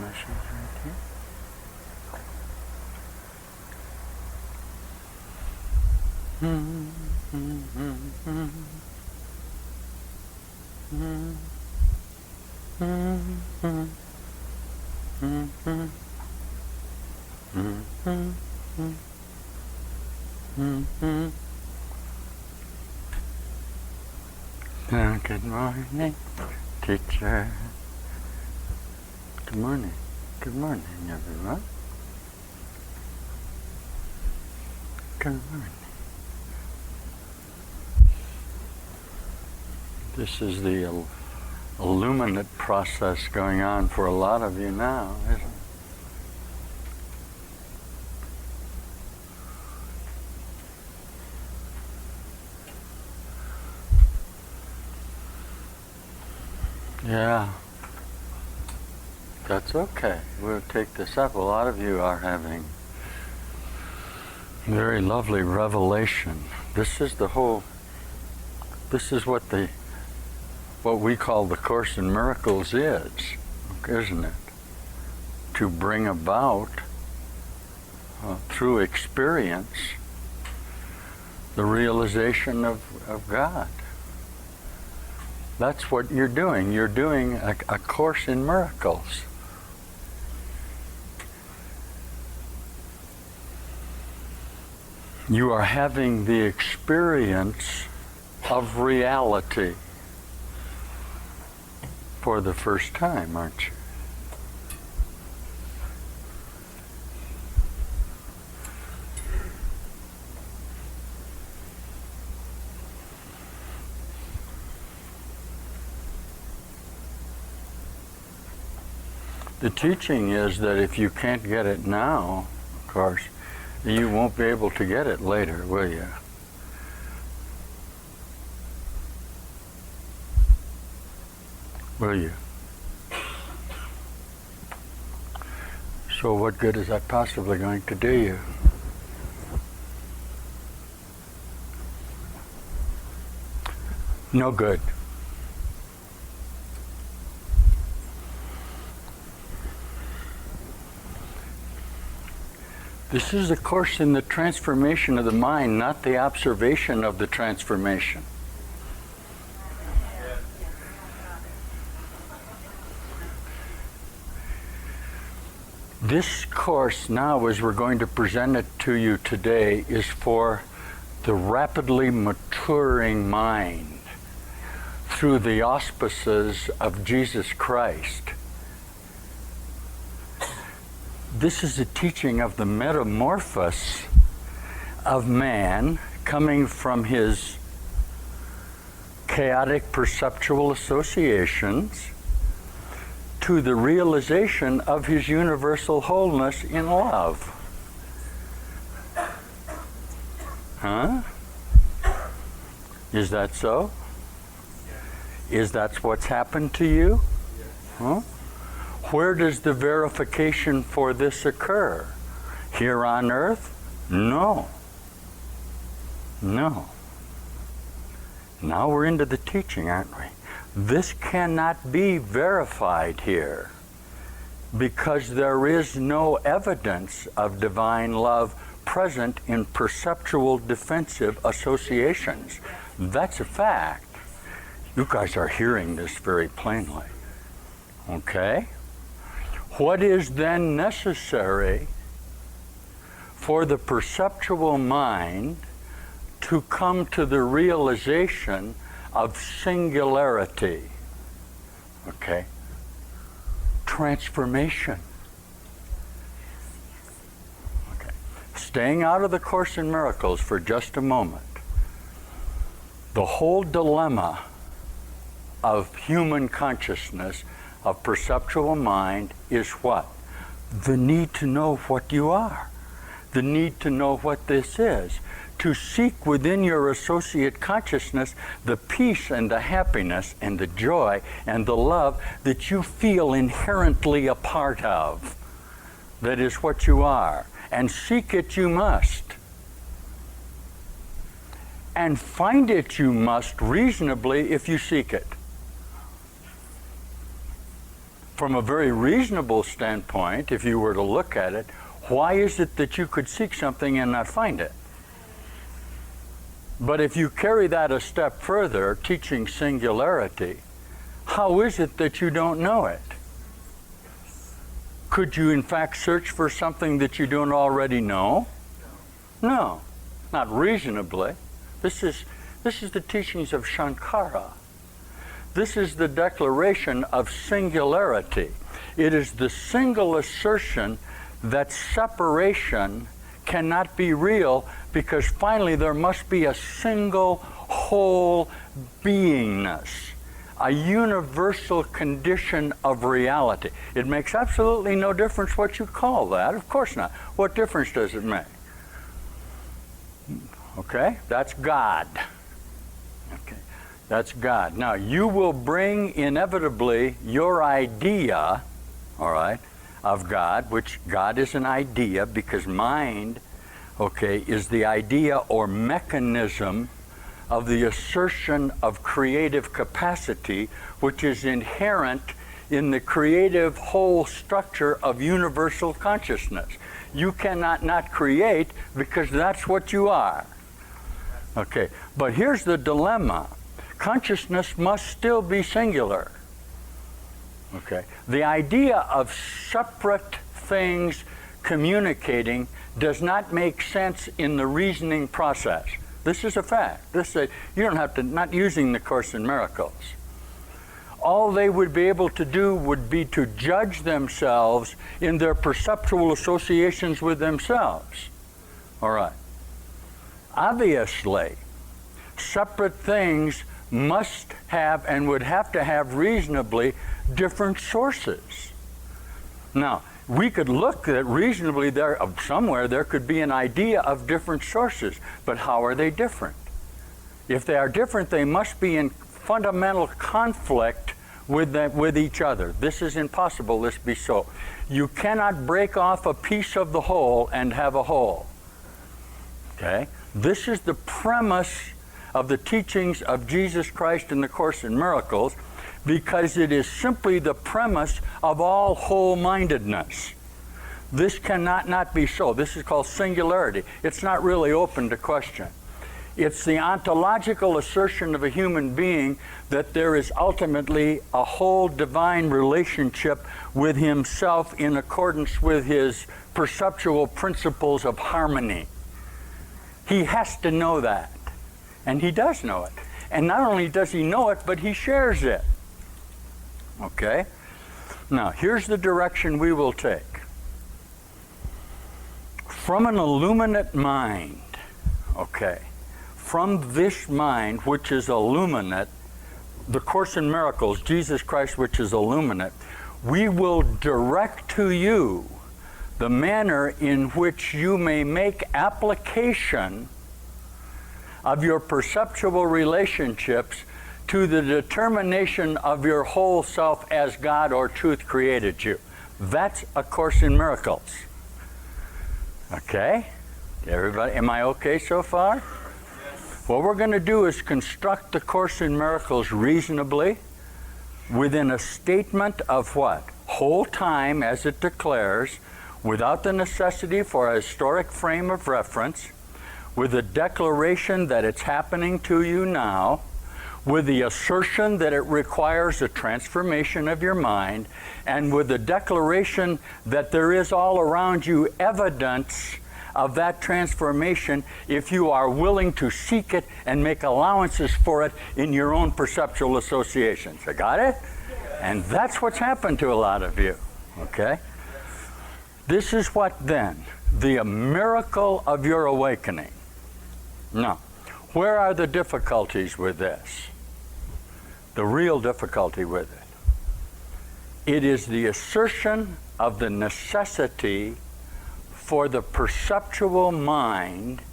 issues right here. Good morning, teacher. Good morning. Good morning, everyone. Good morning. This is the illuminate process going on for a lot of you now, isn't it? Yeah. That's okay. We'll take this up. A lot of you are having very lovely revelation. This is what we call the Course in Miracles is, isn't it? To bring about, through experience, the realization of God. That's what you're doing. You're doing a Course in Miracles. You are having the experience of reality for the first time, aren't you? The teaching is that if you can't get it now, of course, you won't be able to get it later, will you? Will you? So what good is that possibly going to do you? No good. This is a course in the transformation of the mind, not the observation of the transformation. This course now, as we're going to present it to you today, is for the rapidly maturing mind through the auspices of Jesus Christ. This is a teaching of the metamorphosis of man coming from his chaotic perceptual associations to the realization of his universal wholeness in love. Huh? Is that so? Is that what's happened to you? Huh? Where does the verification for this occur? Here on earth? No. No. Now we're into the teaching, aren't we? This cannot be verified here because there is no evidence of divine love present in perceptual defensive associations. That's a fact. You guys are hearing this very plainly. Okay? What is then necessary for the perceptual mind to come to the realization of singularity? Okay? Transformation. Okay. Staying out of the Course in Miracles for just a moment. The whole dilemma of human consciousness, of perceptual mind, is what? The need to know what you are. The need to know what this is. To seek within your associate consciousness the peace and the happiness and the joy and the love that you feel inherently a part of. That is what you are. And seek it you must. And find it you must reasonably if you seek it. from a very reasonable standpoint, if you were to look at it, why is it that you could seek something and not find it? But if you carry that a step further, teaching singularity, how is it that you don't know it? Could you in fact search for something that you don't already know? No, not reasonably. This is the teachings of Shankara. This is the declaration of singularity. It is the single assertion that separation cannot be real, because finally there must be a single whole beingness, a universal condition of reality. It makes absolutely no difference what you call that. Of course not. What difference does it make? Okay, that's God. Okay, that's God. Now, you will bring inevitably your idea, all right, of God, which God is an idea, because mind, okay, is the idea or mechanism of the assertion of creative capacity, which is inherent in the creative whole structure of universal consciousness. You cannot not create, because that's what you are. Okay, but here's the dilemma. Consciousness must still be singular. Okay, the idea of separate things communicating does not make sense in the reasoning process. This is a fact. You don't have to, not using the Course in Miracles. All they would be able to do would be to judge themselves in their perceptual associations with themselves. All right. Obviously, separate things must have and would have to have reasonably different sources. Now, we could look at reasonably there, somewhere there could be an idea of different sources, but how are they different? If they are different, they must be in fundamental conflict with each other. This is impossible, this be so. You cannot break off a piece of the whole and have a whole. Okay? This is the premise of the teachings of Jesus Christ in the Course in Miracles, because it is simply the premise of all whole-mindedness. This cannot not be so. This is called singularity. It's not really open to question. It's the ontological assertion of a human being that there is ultimately a whole divine relationship with himself in accordance with his perceptual principles of harmony. He has to know that. And he does know it. And not only does he know it, but he shares it. Okay? Now, here's the direction we will take. From an illuminate mind, okay, from this mind which is illuminate, the Course in Miracles, Jesus Christ which is illuminate, we will direct to you the manner in which you may make application of your perceptual relationships to the determination of your whole self as God or truth created you. That's A Course in Miracles. Okay? Everybody, am I okay so far? Yes. What we're going to do is construct the Course in Miracles reasonably within a statement of what? Whole time, as it declares, without the necessity for a historic frame of reference, with a declaration that it's happening to you now, with the assertion that it requires a transformation of your mind, and with the declaration that there is all around you evidence of that transformation if you are willing to seek it and make allowances for it in your own perceptual associations. I got it? And that's what's happened to a lot of you, okay? This is what then? The miracle of your awakening. Now, where are the difficulties with this? The real difficulty with it. It is the assertion of the necessity for the perceptual mind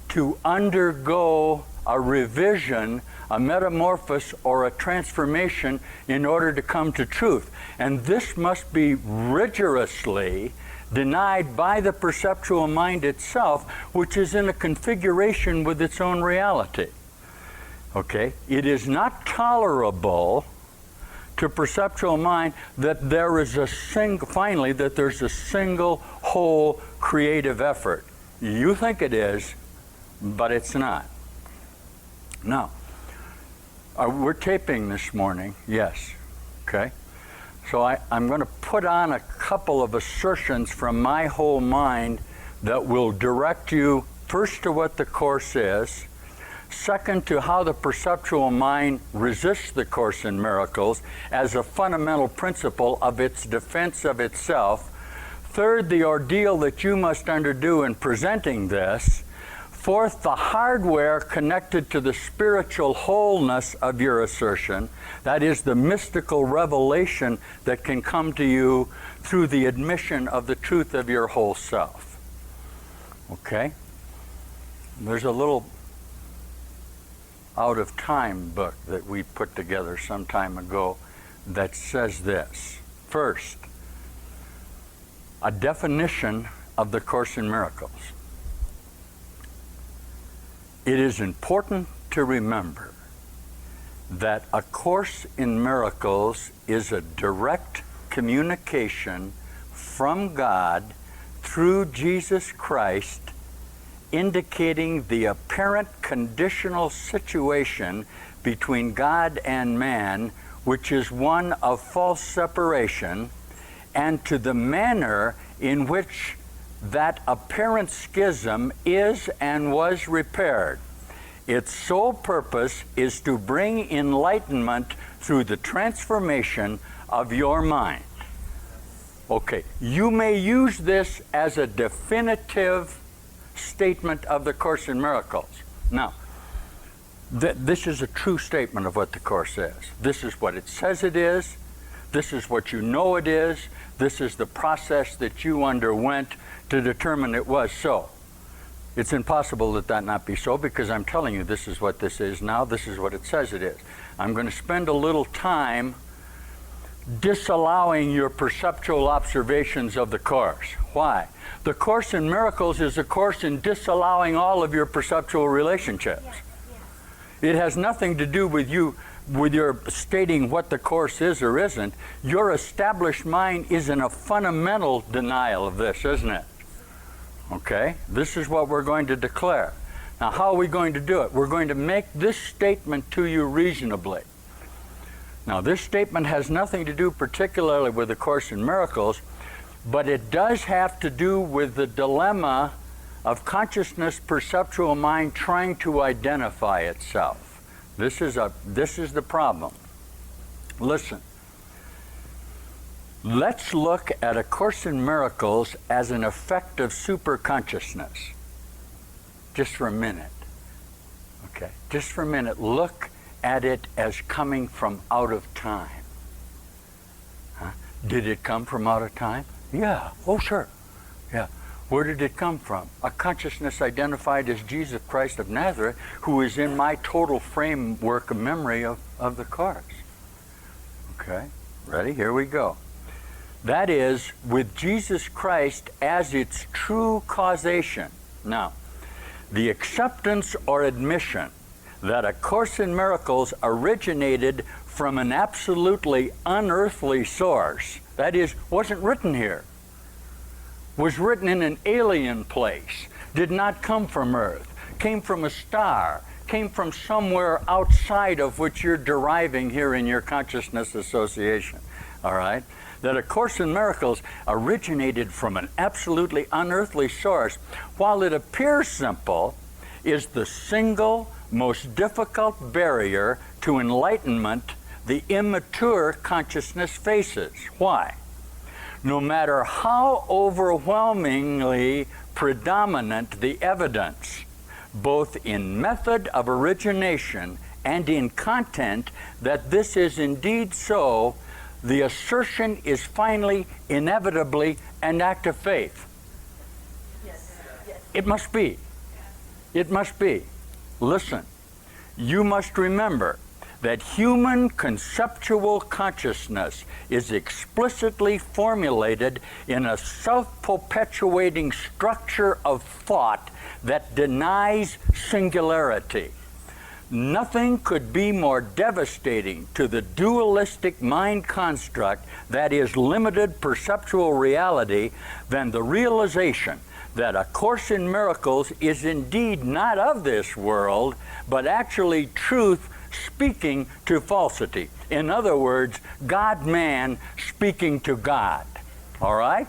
to undergo a revision, a metamorphosis, or a transformation in order to come to truth. And this must be rigorously denied by the perceptual mind itself, which is in a configuration with its own reality. Okay? It is not tolerable to perceptual mind that there is finally, that there's a single whole creative effort. You think it is, but it's not. Now, we're taping this morning, yes, okay? So I'm going to put on a couple of assertions from my whole mind that will direct you first to what the Course is, second to how the perceptual mind resists the Course in Miracles as a fundamental principle of its defense of itself, third, the ordeal that you must undergo in presenting this, fourth, the hardware connected to the spiritual wholeness of your assertion, that is the mystical revelation that can come to you through the admission of the truth of your whole self. Okay? There's a little out of time book that we put together some time ago that says this. First, a definition of the Course in Miracles. It is important to remember that A Course in Miracles is a direct communication from God through Jesus Christ, indicating the apparent conditional situation between God and man, which is one of false separation, and to the manner in which that apparent schism is and was repaired. Its sole purpose is to bring enlightenment through the transformation of your mind. Okay, you may use this as a definitive statement of the Course in Miracles. Now, this is a true statement of what the Course is. This is what it says it is. This is what you know it is. This is the process that you underwent to determine it was so. It's impossible that that not be so, because I'm telling you this is what this is now. This is what it says it is. I'm going to spend a little time disallowing your perceptual observations of the Course. Why? The Course in Miracles is a course in disallowing all of your perceptual relationships. Yes, yes. It has nothing to do with you, with your stating what the Course is or isn't. Your established mind is in a fundamental denial of this, isn't it? Okay? This is what we're going to declare. Now, how are we going to do it? We're going to make this statement to you reasonably. Now, this statement has nothing to do particularly with the Course in Miracles, but it does have to do with the dilemma of consciousness perceptual mind trying to identify itself. This is the problem. Listen. Let's look at A Course in Miracles as an effect of superconsciousness. Just for a minute. Okay, just for a minute, look at it as coming from out of time. Huh? Did it come from out of time? Yeah, oh sure. Yeah. Where did it come from? A consciousness identified as Jesus Christ of Nazareth, who is in my total framework of memory of the Course. Okay, ready? Here we go. That is, with Jesus Christ as its true causation. Now, the acceptance or admission that A Course in Miracles originated from an absolutely unearthly source, that is, wasn't written here, was written in an alien place, did not come from Earth, came from a star, came from somewhere outside of which you're deriving here in your consciousness association, all right? That A Course in Miracles originated from an absolutely unearthly source, while it appears simple, is the single most difficult barrier to enlightenment the immature consciousness faces. Why? No matter how overwhelmingly predominant the evidence, both in method of origination and in content, that this is indeed so, the assertion is finally, inevitably, an act of faith. Yes. Yes. It must be. It must be. Listen, you must remember that human conceptual consciousness is explicitly formulated in a self-perpetuating structure of thought that denies singularity. Nothing could be more devastating to the dualistic mind construct that is limited perceptual reality than the realization that A Course in Miracles is indeed not of this world, but actually truth speaking to falsity. In other words, God-man speaking to God. All right?